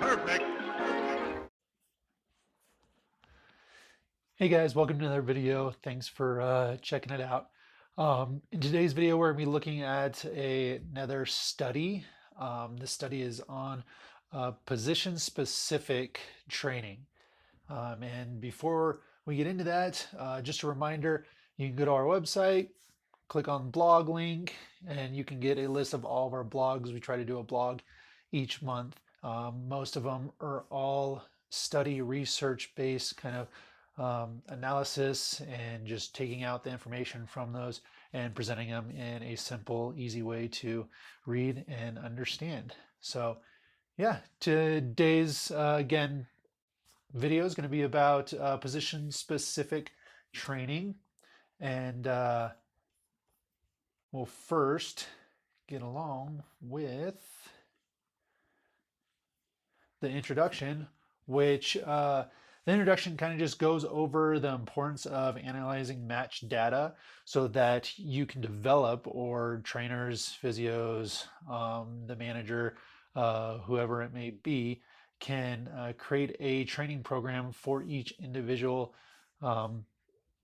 Perfect. Hey guys, welcome to another video. Thanks for checking it out. In today's video, we're going to be looking at another study. This study is on position-specific training. And before we get into that, just a reminder, you can go to our website, click on blog link, and you can get a list of all of our blogs. We try to do a blog each month. Most of them are all study research-based kind of analysis and just taking out the information from those and presenting them in a simple, easy way to read and understand. So yeah, today's again video is going to be about position specific training, and we'll first get along with the introduction, which the introduction kind of just goes over the importance of analyzing match data so that you can develop, or trainers, physios, the manager, whoever it may be, can create a training program for each individual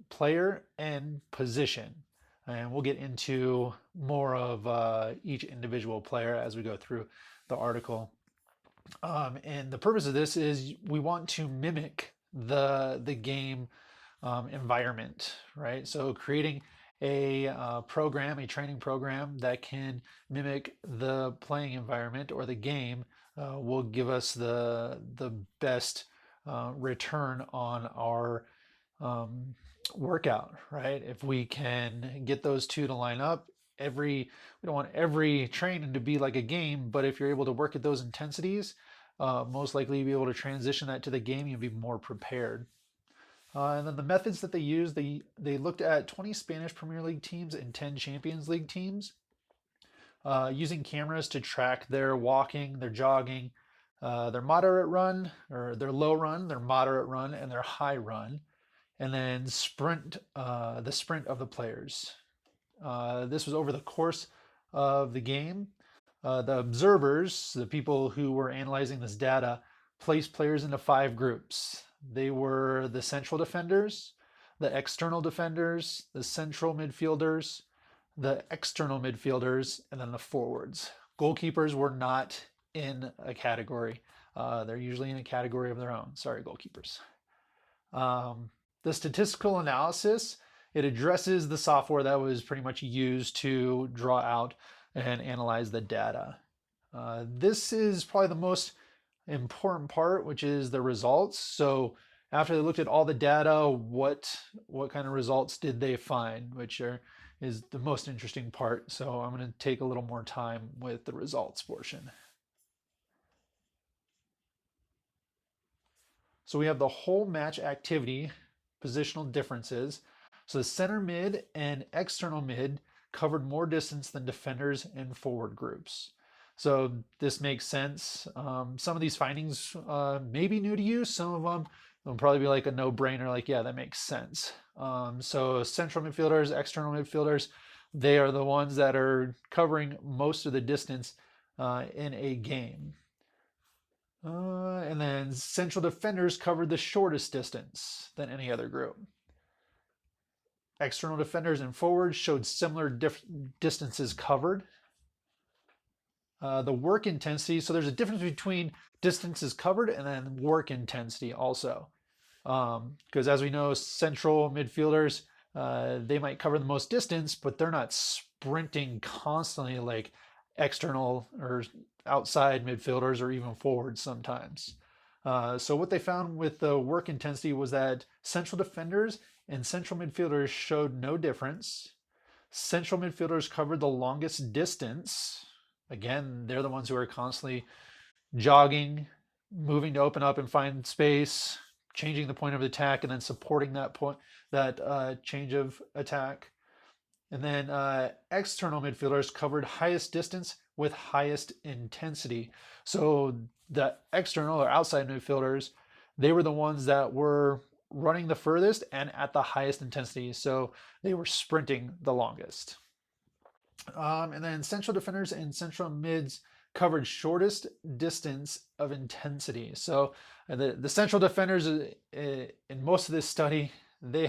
player and position. And we'll get into more of each individual player as we go through the article. And the purpose of this is we want to mimic the game environment, right? So creating a program, a training program that can mimic the playing environment or the game will give us the best return on our workout, right? If we can get those two to line up, we don't want every training to be like a game, but if you're able to work at those intensities, most likely you'll be able to transition that to the game. You'll be more prepared. And then the methods that they used, they looked at 20 Spanish Premier League teams and 10 Champions League teams, using cameras to track their walking, their jogging, their moderate run, or their low run, their moderate run, and their high run, and then the sprint of the players. This was over the course of the game. The observers, the people who were analyzing this data, placed players into 5 groups. They were the central defenders, the external defenders, the central midfielders, the external midfielders, and then the forwards. Goalkeepers were not in a category. They're usually in a category of their own. Sorry, goalkeepers. The statistical analysis, it addresses the software that was pretty much used to draw out and analyze the data. This is probably the most important part, which is the results. So after they looked at all the data, what kind of results did they find, which is the most interesting part. So I'm going to take a little more time with the results portion. So we have the whole match activity, positional differences. So the center mid and external mid covered more distance than defenders and forward groups. So this makes sense. Some of these findings may be new to you. Some of them will probably be like a no-brainer, like, yeah, that makes sense. So central midfielders, external midfielders, they are the ones that are covering most of the distance in a game. And then central defenders covered the shortest distance than any other group. External defenders and forwards showed similar distances covered. The work intensity, so there's a difference between distances covered and then work intensity also. Because as we know, central midfielders, they might cover the most distance, but they're not sprinting constantly like external or outside midfielders or even forwards sometimes. So what they found with the work intensity was that central defenders and central midfielders showed no difference. Central midfielders covered the longest distance. Again, they're the ones who are constantly jogging, moving to open up and find space, changing the point of attack, and then supporting that change of attack. And then external midfielders covered highest distance with highest intensity. So the external or outside midfielders, they were the ones that were running the furthest and at the highest intensity. So they were sprinting the longest. And then central defenders and central mids, covered shortest distance of intensity. So the central defenders in most of this study, they're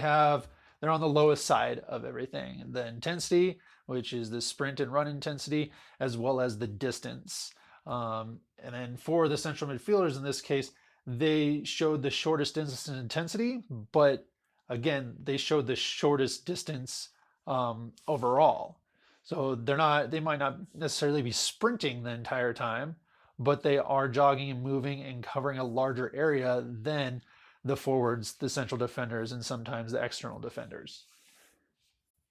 on the lowest side of everything. The intensity, which is the sprint and run intensity, as well as the distance. And then for the central midfielders in this case, they showed the shortest distance and intensity, but again, they showed the shortest distance overall. So they might not necessarily be sprinting the entire time, but they are jogging and moving and covering a larger area than the forwards, the central defenders, and sometimes the external defenders.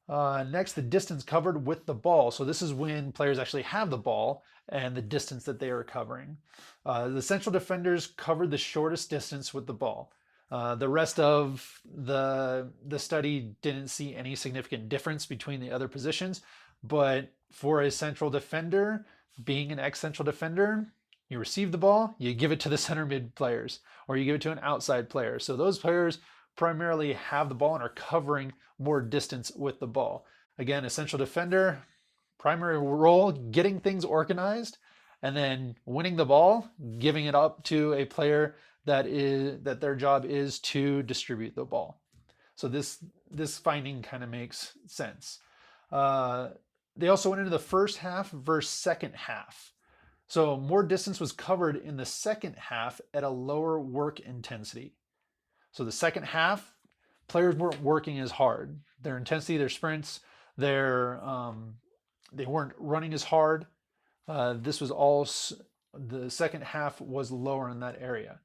Next, the distance covered with the ball. So this is when players actually have the ball and the distance that they are covering. The central defenders covered the shortest distance with the ball. The rest of the study didn't see any significant difference between the other positions, but for a central defender, being an ex-central defender, you receive the ball, you give it to the center mid players, or you give it to an outside player. So those players primarily have the ball and are covering more distance with the ball. Again, a central defender, primary role, getting things organized, and then winning the ball, giving it up to a player that their job is to distribute the ball. So this finding kind of makes sense. They also went into the first half versus second half. So more distance was covered in the second half at a lower work intensity. So the second half, players weren't working as hard. Their intensity, their sprints, they weren't running as hard. This was all the second half was lower in that area.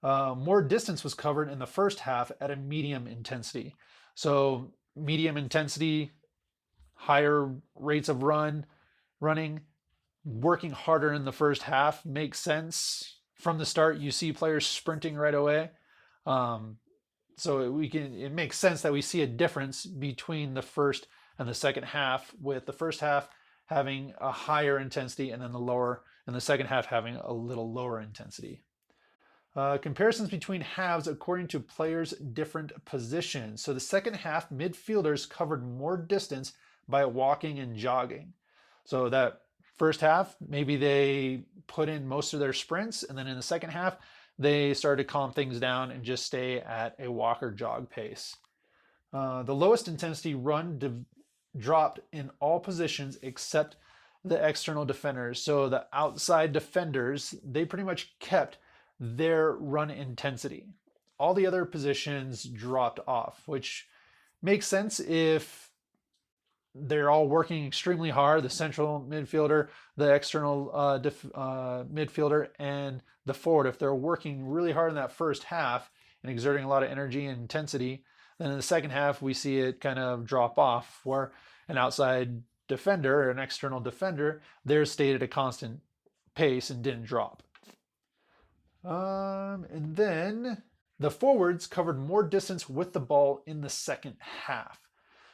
More distance was covered in the first half at a medium intensity. So medium intensity, higher rates of running, working harder in the first half makes sense. From the start, you see players sprinting right away. So it makes sense that we see a difference between the first and the second half, with the first half having a higher intensity and then the second half having a little lower intensity. Comparisons between halves according to players' different positions. So the second half, midfielders covered more distance by walking and jogging. So that first half, maybe they put in most of their sprints, and then in the second half, they started to calm things down and just stay at a walk or jog pace. The lowest intensity run dropped in all positions except the external defenders. So the outside defenders, they pretty much kept their run intensity. All the other positions dropped off, which makes sense if they're all working extremely hard, the central midfielder, the external midfielder, and the forward. If they're working really hard in that first half and exerting a lot of energy and intensity, then in the second half we see it kind of drop off, where an outside defender or an external defender, theirs stayed at a constant pace and didn't drop. And then the forwards covered more distance with the ball in the second half.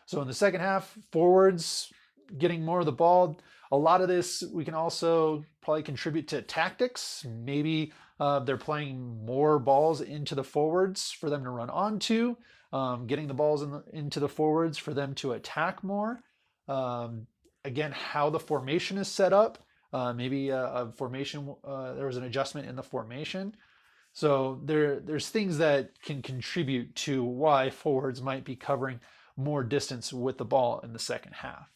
So in the second half, forwards getting more of the ball. A lot of this we can also probably contribute to tactics. Maybe they're playing more balls into the forwards for them to run onto, getting the balls into the forwards for them to attack more. Again, how the formation is set up. Maybe a formation, there was an adjustment in the formation. So there's things that can contribute to why forwards might be covering more distance with the ball in the second half.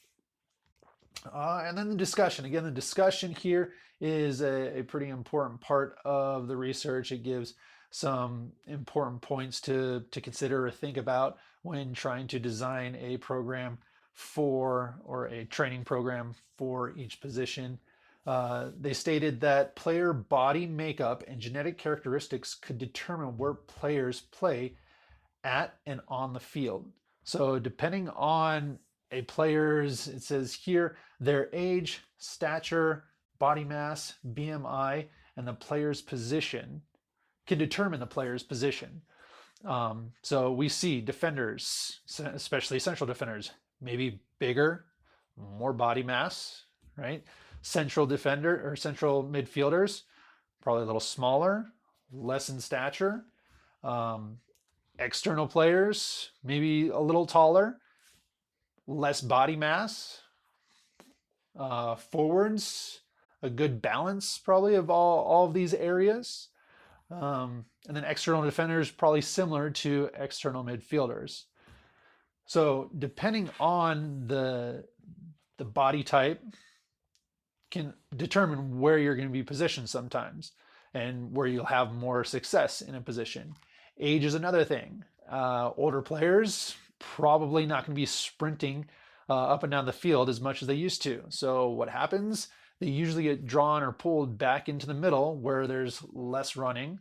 And then the discussion. Again, the discussion here is a pretty important part of the research. It gives some important points to consider or think about when trying to design a program or a training program for each position. They stated that player body makeup and genetic characteristics could determine where players play at and on the field. So depending on a player's, it says here, their age, stature, body mass, BMI, and the player's position can determine the player's position. So we see defenders, especially central defenders, maybe bigger, more body mass, right? Central defender or central midfielders, probably a little smaller, less in stature. External players, maybe a little taller, less body mass. Forwards, a good balance probably of all of these areas. And then external defenders probably similar to external midfielders. So depending on the body type can determine where you're going to be positioned sometimes and where you'll have more success in a position. Age is another thing. Older players probably not going to be sprinting up and down the field as much as they used to. So what happens? They usually get drawn or pulled back into the middle where there's less running,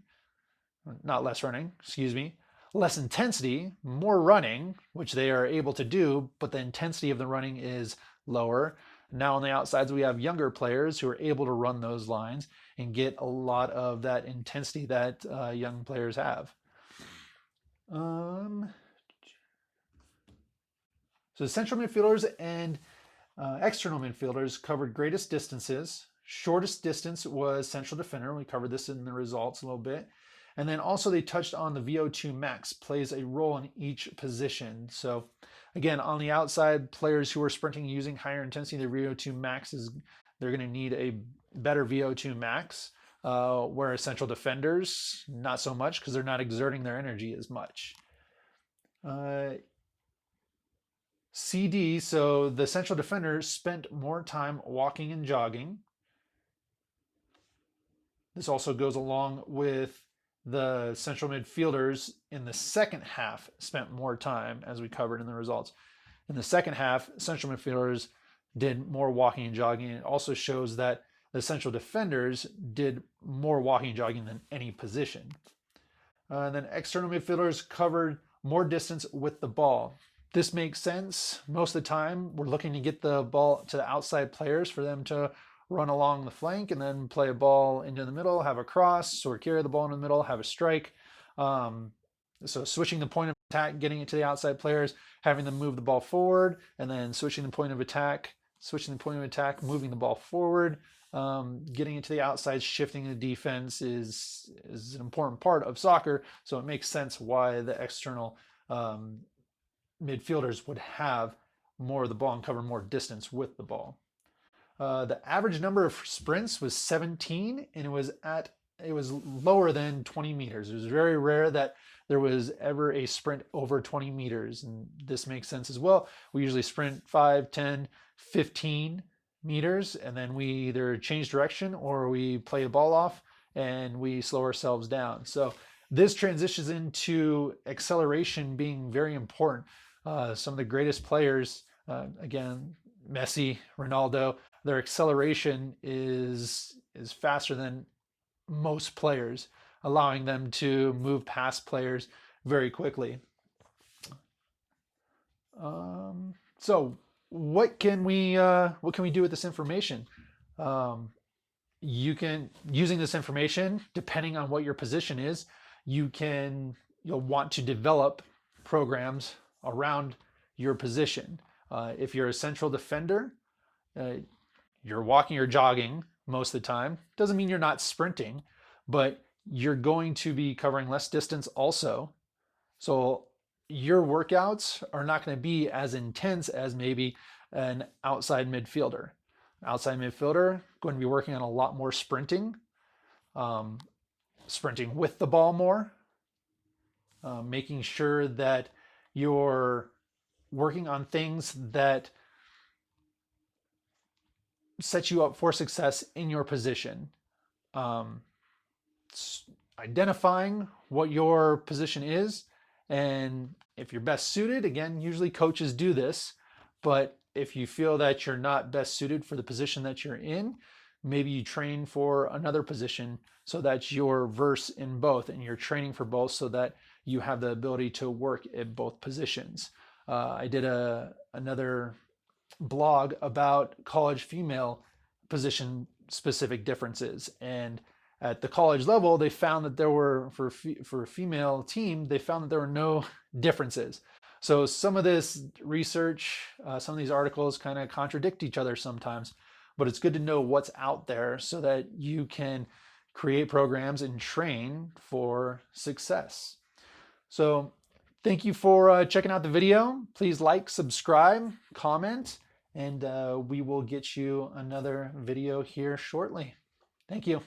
not less running, excuse me, less intensity, more running, which they are able to do, but the intensity of the running is lower. Now on the outsides, we have younger players who are able to run those lines and get a lot of that intensity that young players have. So central midfielders and external midfielders covered greatest distances. Shortest distance was central defender. We covered this in the results a little bit. And then also they touched on the VO2 max plays a role in each position. So again, on the outside, players who are sprinting using higher intensity, their VO2 max is, they're going to need a better VO2 max, whereas central defenders, not so much because they're not exerting their energy as much. CD, so the central defender spent more time walking and jogging. This also goes along with the central midfielders in the second half spent more time, as we covered in the results. In the second half, central midfielders did more walking and jogging. It also shows that the central defenders did more walking and jogging than any position. And then external midfielders covered more distance with the ball. This makes sense. Most of the time, we're looking to get the ball to the outside players for them to run along the flank and then play a ball into the middle, have a cross, or carry the ball in the middle, have a strike. So switching the point of attack, getting it to the outside players, having them move the ball forward, and then switching the point of attack, moving the ball forward, getting it to the outside, shifting the defense is an important part of soccer. So it makes sense why the external midfielders would have more of the ball and cover more distance with the ball. The average number of sprints was 17, and it was lower than 20 meters. It was very rare that there was ever a sprint over 20 meters, and this makes sense as well. We usually sprint 5, 10, 15 meters, and then we either change direction or we play the ball off and we slow ourselves down. So this transitions into acceleration being very important. Some of the greatest players, again, Messi, Ronaldo, their acceleration is faster than most players, allowing them to move past players very quickly. So what can we do with this information? You can, using this information, depending on what your position is, you'll want to develop programs around your position. If you're a central defender, you're walking or jogging most of the time. Doesn't mean you're not sprinting, but you're going to be covering less distance also. So your workouts are not going to be as intense as maybe an outside midfielder. Outside midfielder going to be working on a lot more sprinting, sprinting with the ball more, making sure that you're working on things that set you up for success in your position. Identifying what your position is, and if you're best suited, again, usually coaches do this, but if you feel that you're not best suited for the position that you're in, maybe you train for another position so that you're versed in both and you're training for both so that you have the ability to work at both positions. I did another blog about college female position specific differences, and at the college level they found that there were for a female team they found that there were no differences. So some of this research, some of these articles kind of contradict each other sometimes, but it's good to know what's out there so that you can create programs and train for success. So thank you for checking out the video. Please like, subscribe, comment, and we will get you another video here shortly. Thank you.